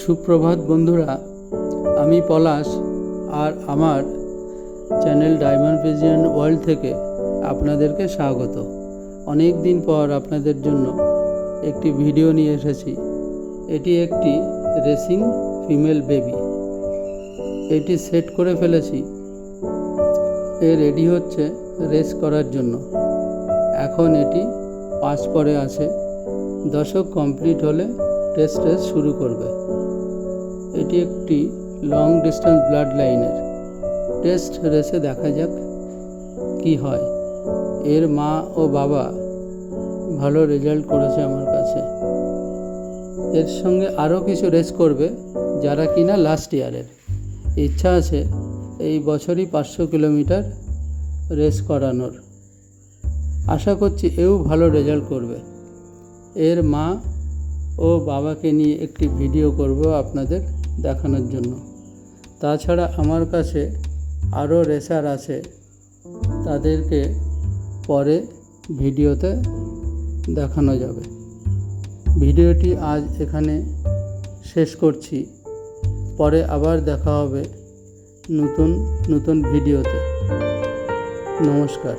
সুপ্রভাত বন্ধুরা, আমি পলাশ আর আমার চ্যানেল ডায়মন্ড পিজিয়ন ওয়ার্ল্ড থেকে আপনাদেরকে স্বাগত। অনেক দিন পর আপনাদের জন্য একটি ভিডিও নিয়ে এসেছি। এটি একটি রেসিং ফিমেল বেবি। এটি সেট করে ফেলেছি, এ রেডি হচ্ছে রেস করার জন্য। এখন এটি 5 পরে আছে। দশক কমপ্লিট হলে টেস্ট রেস শুরু করবে। এটি একটি লং ডিস্টেন্স ব্লাড লাইনের টেস্ট রেসে দেখা যাক কি হয়। এর মা ও বাবা ভালো রেজাল্ট করেছে আমার কাছে। এর সঙ্গে আরও কিছু রেস করবে যারা কিনা লাস্ট ইয়ারের। ইচ্ছা আছে এই বছরই 500 কিলোমিটার রেস করানোর। আশা করছি এও ভালো রেজাল্ট করবে। এর মা ও বাবাকে নিয়ে একটি ভিডিও করব আপনাদের দেখানোর জন্য। তাছাড়া আমার কাছে আরও রেসার আছে, তাদেরকে পরে ভিডিওতে দেখানো যাবে। ভিডিওটি আজ এখানে শেষ করছি, পরে আবার দেখা হবে নতুন ভিডিওতে। নমস্কার।